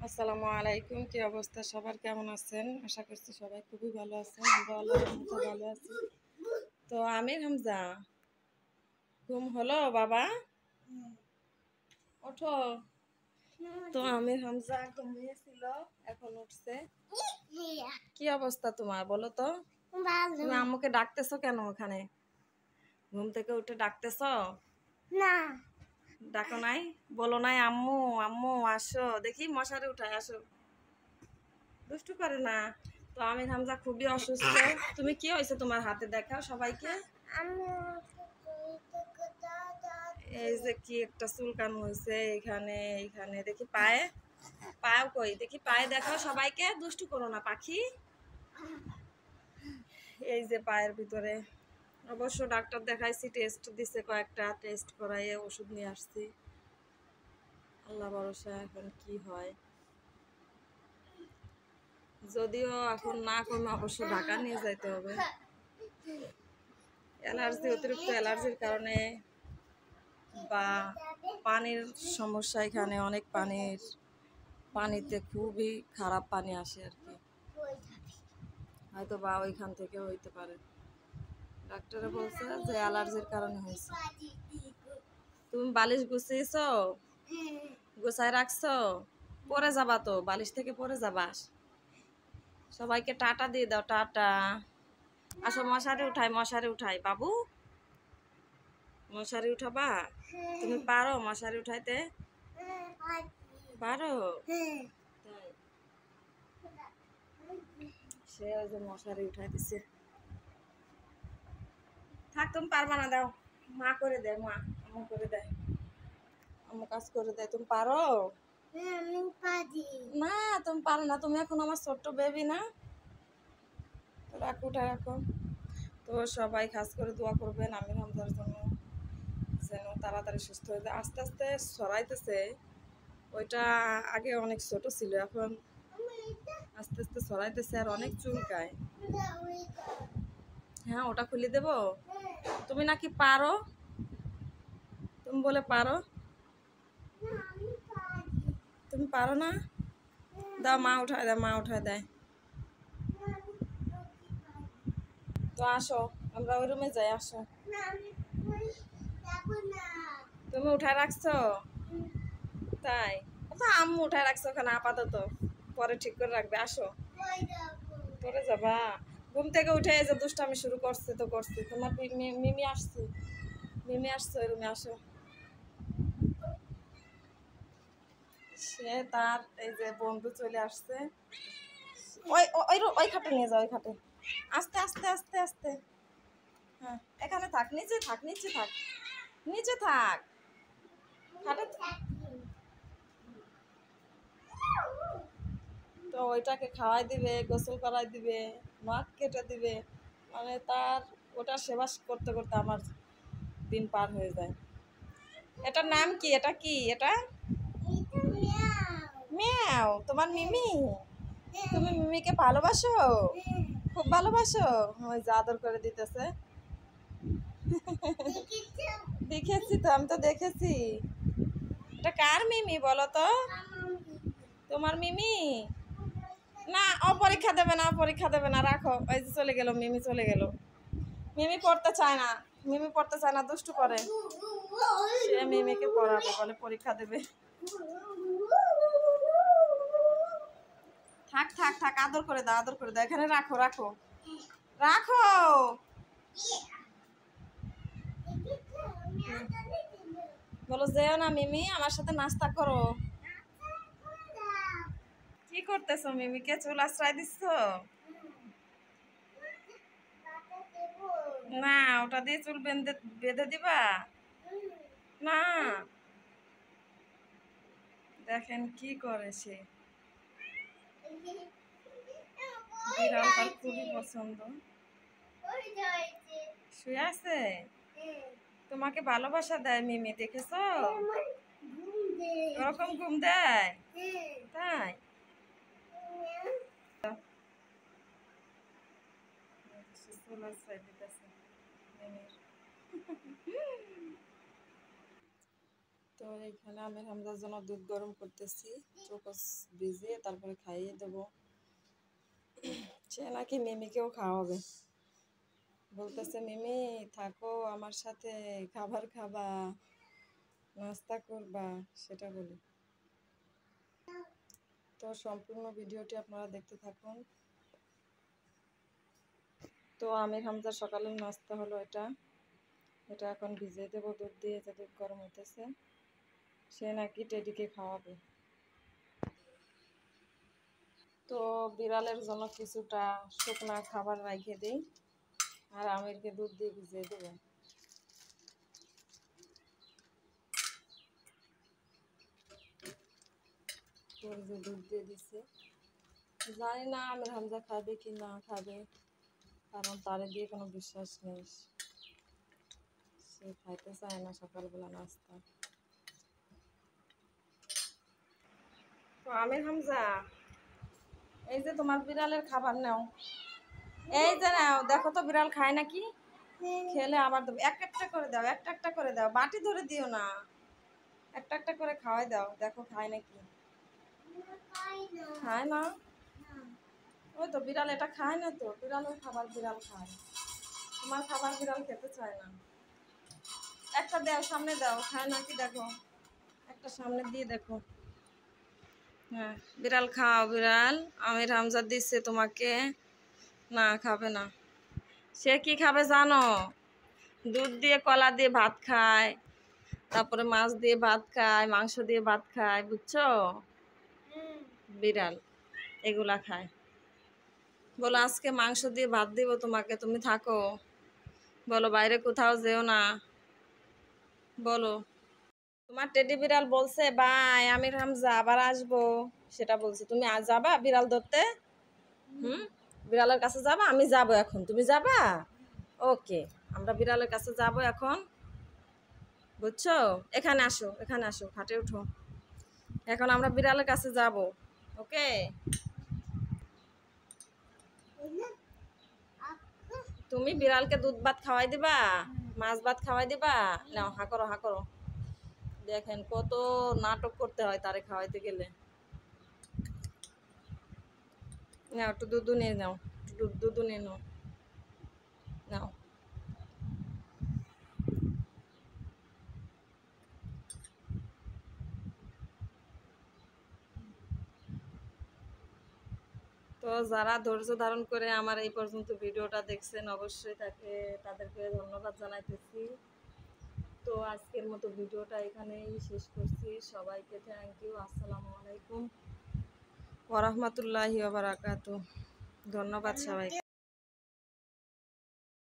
আসসালামু আলাইকুম। কি অবস্থা সবার, কেমন আছেন? আশা করছি সবাই খুবই ভালো আছেন। আমরা আল্লাহর মতো ভালো আছি। তো আমির হামজা, ঘুম হলো বাবা? ওঠো। তো আমির হামজা ঘুমিয়েছিল, এখন উঠছে। কি অবস্থা তোমার বলো তো? তুমি আম্মুকে ডাকতেছো কেন? ওখানে ঘুম থেকে উঠে ডাকতেছো না? ডাকো নাই? বলো নাই আম্মু আম্মু আসো, দেখি মশারি উঠায় আসো। দুষ্টু করে না। তো আমির হামজা খুবই অসুস্থ। তুমি কি হয়েছে তোমার হাতে, দেখাও সবাইকে। এই যে কি একটা চুলকানো হয়েছে এখানে, এইখানে দেখি পায়ে। পায়েও কই দেখি, পায়ে দেখাও সবাইকে, দুষ্টু করো না পাখি। এই যে পায়ের ভিতরে। অবশ্য ডাক্তার দেখাইছি, টেস্ট দিছে, কয়েকটা টেস্ট করাইয়ে ওষুধ নিয়ে আসছি। আল্লাহ ভরসা, এখন কি হয়। যদিও এখন না কমে অবশ্য ঢাকা নিয়ে যাইতে হবে। অ্যালার্জি, অতিরিক্ত অ্যালার্জির কারণে বা পানির সমস্যা, এখানে অনেক পানিতে খুবই খারাপ পানি আসে আর কি, হয়তো বা ওইখান থেকে হইতে পারে। ডাক্তারে বলছে যে অ্যালার্জির কারণে হয়েছে। তুমি বালিশ গুছিয়েছো? গুছাই রাখছো? পরে যাবা তো, বালিশ থেকে পরে যাবা। সবাইকে টাটা দিয়ে দাও, টাটা। আসো, মশারি উঠাই, মশারি উঠাই বাবু। মশারি উঠাবা? তুমি পারো মশারি উঠাইতে? পারো? তাই? সে ওই যে মশারি উঠাই দিছে। থাক, তুমি পারবা না, দাও। মা করে দেয়, মা আম্মু করে দেয়, আম্মু কাজ করে দেয়। তুমি পারো না? তুমি পারো না, তুমি এখন আমার ছোট্ট বেবি না। তো রাখো, উঠা রাখো। তো সবাই খাস করে দোয়া করবেন আমির হামজার জন্য, যেন তাড়াতাড়ি সুস্থ হয়ে যায়। আস্তে আস্তে ছড়াইতেছে। ওইটা আগে অনেক ছোট ছিল, এখন আস্তে আস্তে ছড়াইতেছে আর অনেক চুলকায়। হ্যাঁ, ওটা খুলে দেবো। তুমি নাকি পারো, তুমি বলে পারো। তুমি পারো না? দাও, মা উঠায় দেয়, মা উঠায় দেয়। তো আসো, আমরা ওই রুমে যাই, আসো। তুমি উঠায় রাখছো? তাই? তো আম্মু উঠায় রাখছো ওখানে আপাতত, পরে ঠিক করে রাখবে। আসো। পরে যাবা? ঘুম থেকে উঠে এই যে দুষ্টামি শুরু করছে তো করছে। তোমার মিমি আসছে, মিমি আসছে, ওই রুমে আসো। সে তার এই যে বন্ধু চলে আসছে। ওই ওই ওই খাটে নিয়ে যাও, ওই খাটে। আস্তে আস্তে আস্তে আস্তে। হ্যাঁ, এখানে থাক, নিচে থাক, নিচে থাক, নিচে থাক, খাটে। তো ওইটাকে খাওয়াই দিবে, গোসল করাই দিবে, নখ কেটে দিবে, মানে তার ওটা সেবা করতে করতে আমার দিন পার হয়ে যায়। এটার নাম কি? এটা কি? এটা মিয়াও। তোমার মিমি? তুমি মিমিকে ভালোবাসো? খুব ভালোবাসো? ওই যে আদর করে দিতেছে। দেখেছি তো, আমি তো দেখেছি। এটা কার মিমি বলো তো? তোমার মিমি না? পরীক্ষা দেবে না, পরীক্ষা দেবে না, রাখো। ওই যে চলে গেল, মিমি চলে গেল। মিমি পড়তে চায় না, মিমি পড়তে চায় না, দুষ্টু করে। সে মিমিকে পড়াবে বলে পরীক্ষা দেবে। থাক থাক থাক, আদর করে দাও, আদর করে দাও। এখানে রাখো, রাখো, রাখো। বলো যেও না মিমি, আমার সাথে নাস্তা করো। কি করতেছো? মিমিকে চুল আশ্রয় দিচ্ছ? না, ওটা দিয়ে চুল বেঁধে বেঁধে দিবা না? দেখেন কি করে সে। বিড়াল তার খুবই পছন্দ। শুয়ে আছে? তোমাকে ভালোবাসা দেয় মিমি, দেখেছো? ওরকম ঘুম দেয়? তাই? চুল আশ্রয় দিতেছে মিমির। তো এখানে আমি হামজার জন্য দুধ গরম করতেছি, চোকস ভিজিয়ে তারপরে খাইয়ে দেবো। সে নাকি মিমিকেও খাওয়াবে, বলতেছে মিমি থাকো আমার সাথে, খাবার খাবা, নাস্তা করবা, সেটা বলি। তো সম্পূর্ণ ভিডিওটি আপনারা দেখতে থাকুন। তো আমির হামজার সকালের নাস্তা হলো এটা এখন ভিজিয়ে দেবো দুধ দিয়ে, যে দুধ গরম হতেছে। সে নাকি টেডিকে খাওয়াবে। তো বিড়ালের জন্য কিছুটা শুকনা খাবার রেখে দিই, আর আমিরকে দুধ দিয়ে ভিজিয়ে দেবো। তো যে দুধ দিয়ে দিচ্ছে, জানি না আমির হামজা খাবে কি না খাবে, কারণ তারে দিয়ে কোনো বিশ্বাস নেই, সে খাইতে চায় না সকালবেলা নাস্তা। তো আমির হামজা, এই যে তোমার বিড়ালের খাবার নাও, এই যে নাও, দেখো তো বিড়াল খায় নাকি, খেলে আবার দেবো। একটা একটা করে দাও, একটা একটা করে দাও, বাটি ধরে দিও না, একটা একটা করে খাওয়াই দাও, দেখো খায় নাকি। খায় না? ওই তো বিড়াল এটা খায় না, তো বিড়ালের খাবার বিড়াল খায়, তোমার খাবার বিড়াল খেতে চায় না। একটা দাও, সামনে দাও, খায় নাকি দেখো, একটা সামনে দিয়ে দেখো। হ্যাঁ বিড়াল খাও, বিড়াল আমির হামজা দিচ্ছে তোমাকে, না খাবে না। সে কি খাবে জানো, দুধ দিয়ে কলা দিয়ে ভাত খায়, তারপরে মাছ দিয়ে ভাত খায়, মাংস দিয়ে ভাত খায়, বুঝছো, বিড়াল এগুলা খায়। বলো আজকে মাংস দিয়ে ভাত দিব তোমাকে, তুমি থাকো, বলো বাইরে কোথাও যেও না, বলো। তোমার টেডি বিড়াল বলছে বাই আমির হামজা আবার আসবো, সেটা বলছে। তুমি আজ যাবা বিড়াল ধরতে? বিড়ালের কাছে যাবা? আমি যাব এখন, তুমি যাবা? ওকে, আমরা বিড়ালের কাছে যাব এখন, বুঝছো। এখানে আসো, এখানে আসো, খাটে উঠো, এখন আমরা বিড়ালের কাছে যাব। ওকে, তুমি বিড়ালকে দুধ ভাত খাওয়াই দিবা, মাছ ভাত খাওয়াই দিবা। নাও হা করো, হা করো। দেখেন কত নাটক করতে হয় তারে খাওয়াইতে গেলে। নাও একটু দুধ নিয়ে নাও, দুধ নিয়ে নাও, নাও। তো যারা ধৈর্য ধারণ করে আমার এই পর্যন্ত ভিডিওটা দেখছেন, অবশ্যই তাদেরকে ধন্যবাদ জানাইতেছি। তো আজকের মতো ভিডিওটা এখানেই শেষ করছি। সবাইকে থ্যাংক ইউ। আসসালামু আলাইকুম ওয়া রাহমাতুল্লাহি ওয়া বারাকাতুহু। ধন্যবাদ সবাইকে।